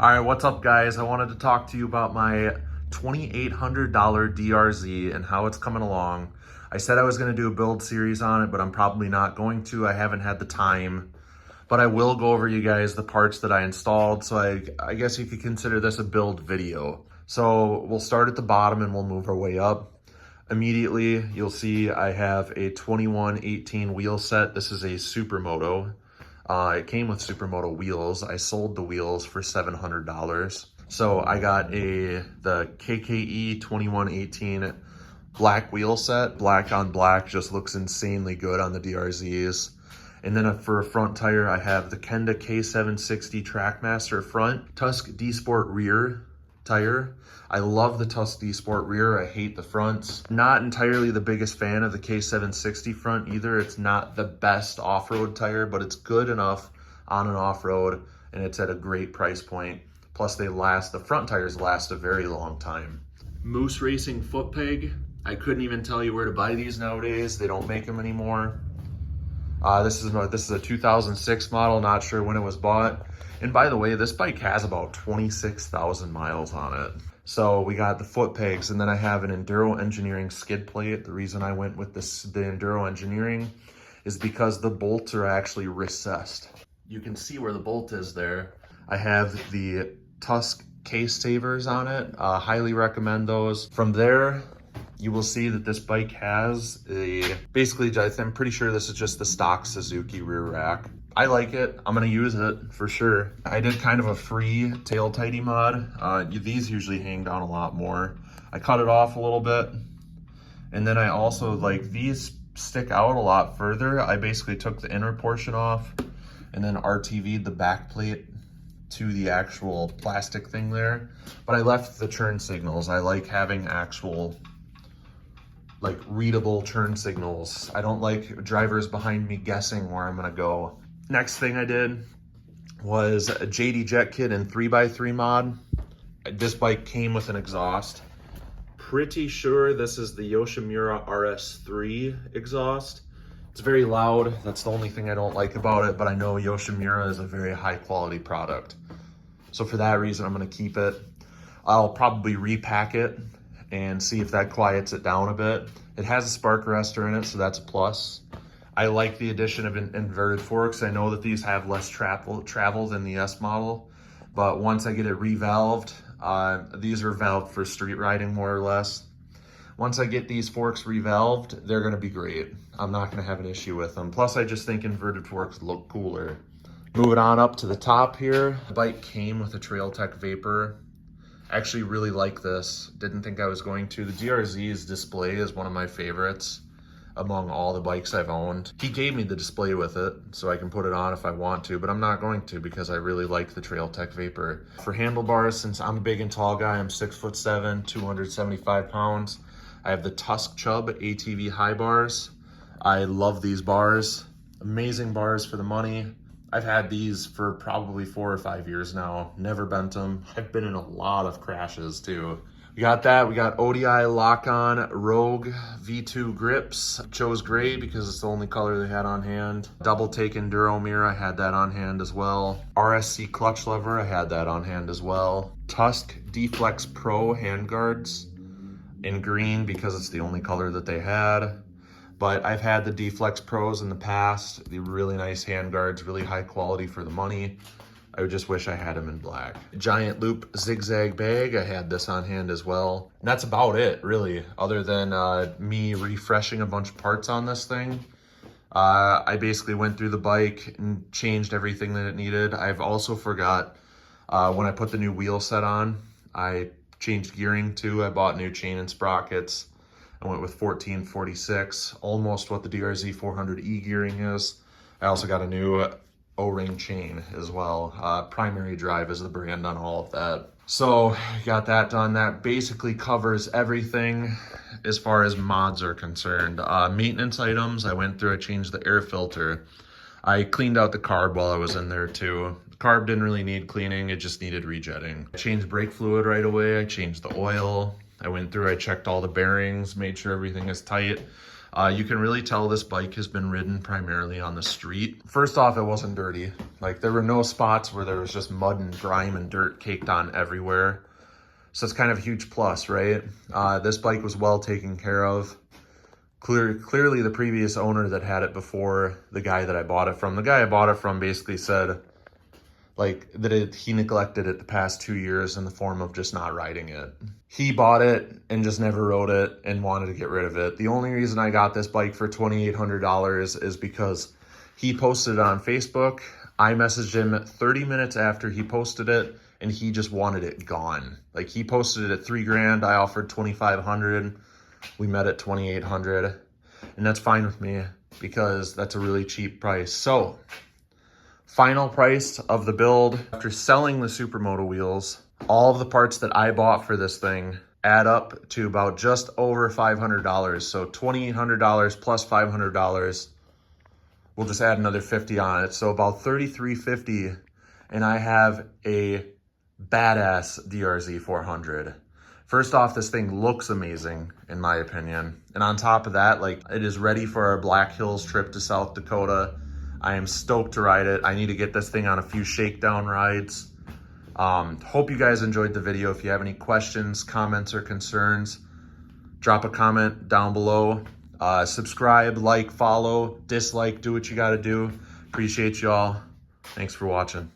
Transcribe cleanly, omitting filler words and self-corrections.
All right, what's up guys? I wanted to talk to you about my $2,800 DRZ and how it's coming along. I said I was gonna do a build series on it, but I'm probably not going to. I haven't had the time, but I will go over you guys the parts that I installed. So I guess you could consider this a build video. So we'll start at the bottom and we'll move our way up. Immediately, you'll see I have a 2118 wheel set. This is a Supermoto. It came with Supermoto wheels. I sold the wheels for $700. So I got the KKE 2118 black wheel set. Black on black just looks insanely good on the DRZs. And then for a front tire, I have the Kenda K760 Trackmaster front, Tusk D Sport rear tire. I love the Tusk D Sport rear. I hate the fronts. Not entirely the biggest fan of the K760 front either. It's not the best off-road tire, but it's good enough on and off-road, and it's at a great price point. Plus the front tires last a very long time. Moose Racing Footpeg. I couldn't even tell you where to buy these nowadays. They don't make them anymore. This is a 2006 model, not sure when it was bought. And by the way, this bike has about 26,000 miles on it. So we got the foot pegs, and then I have an Enduro Engineering skid plate. The reason I went with the Enduro Engineering is because the bolts are actually recessed. You can see where the bolt is there. I have the Tusk case savers on it. Highly recommend those. From there, you will see that this bike has basically, I'm pretty sure this is just the stock Suzuki rear rack. I like it. I'm gonna use it for sure. I did kind of a free tail tidy mod. These usually hang down a lot more. I cut it off a little bit. And then I also, these stick out a lot further. I basically took the inner portion off and then RTV'd the back plate to the actual plastic thing there. But I left the turn signals. I like having actual readable turn signals. I don't like drivers behind me guessing where I'm gonna go. Next thing I did was a JD Jet Kit in 3x3 mod. This bike came with an exhaust. Pretty sure this is the Yoshimura RS3 Exhaust. It's very loud. That's the only thing I don't like about it, but I know Yoshimura is a very high quality product. So for that reason, I'm gonna keep it. I'll probably repack it and see if that quiets it down a bit. It has a spark arrestor in it, so that's a plus. I like the addition of inverted forks. I know that these have less travel than the S model, but once I get it revalved, these are valved for street riding more or less. Once I get these forks revalved, they're gonna be great. I'm not gonna have an issue with them. Plus I just think inverted forks look cooler. Moving on up to the top here, the bike came with a Trail Tech Vapor. I actually really like this. Didn't think I was going to. The DRZ's display is one of my favorites among all the bikes I've owned. He gave me the display with it, so I can put it on if I want to, but I'm not going to because I really like the Trail Tech Vapor. For handlebars, since I'm a big and tall guy, I'm 6'7", 275 pounds. I have the Tusk Chub ATV high bars. I love these bars. Amazing bars for the money. I've had these for probably 4 or 5 years now. Never bent them. I've been in a lot of crashes too. We got that. We got ODI Lock on Rogue V2 grips. Chose gray because it's the only color they had on hand. Double take Enduro mirror. I had that on hand as well. RSC Clutch Lever. I had that on hand as well. Tusk D-Flex Pro handguards in green because it's the only color that they had. But I've had the D-Flex Pros in the past. They're really nice handguards, really high quality for the money. I would just wish I had them in black. Giant Loop Zig Zag bag, I had this on hand as well. And that's about it, really, other than me refreshing a bunch of parts on this thing. I basically went through the bike and changed everything that it needed. I've also forgot, when I put the new wheel set on, I changed gearing too. I bought new chain and sprockets. I went with 1446, almost what the DRZ400 gearing is. I also got a new O-ring chain as well. Primary Drive is the brand on all of that. So got that done. That basically covers everything as far as mods are concerned. Maintenance items, I went through, I changed the air filter. I cleaned out the carb while I was in there too. The carb didn't really need cleaning, it just needed rejetting. I changed brake fluid right away, I changed the oil. I went through, I checked all the bearings, made sure everything is tight. You can really tell this bike has been ridden primarily on the street. First off, it wasn't dirty. Like, there were no spots where there was just mud and grime and dirt caked on everywhere. So it's kind of a huge plus, right? This bike was well taken care of. Clearly the previous owner that had it before the guy that I bought it from, basically said, like, that he neglected it the past 2 years in the form of just not riding it. He bought it and just never rode it and wanted to get rid of it. The only reason I got this bike for $2,800 is because he posted it on Facebook. I messaged him 30 minutes after he posted it, and he just wanted it gone. Like, he posted it at $3,000. I offered $2,500. We met at $2,800, and that's fine with me because that's a really cheap price. So, final price of the build, after selling the Supermoto wheels, all of the parts that I bought for this thing add up to about just over $500. So $2,800 plus $500. We'll just add another $50 on it. So about $3,350, and I have a badass DRZ400. First off, this thing looks amazing, in my opinion. And on top of that, like, it is ready for our Black Hills trip to South Dakota. I am stoked to ride it. I need to get this thing on a few shakedown rides. Hope you guys enjoyed the video. If you have any questions, comments, or concerns, drop a comment down below. Subscribe, like, follow, dislike, do what you gotta do. Appreciate y'all. Thanks for watching.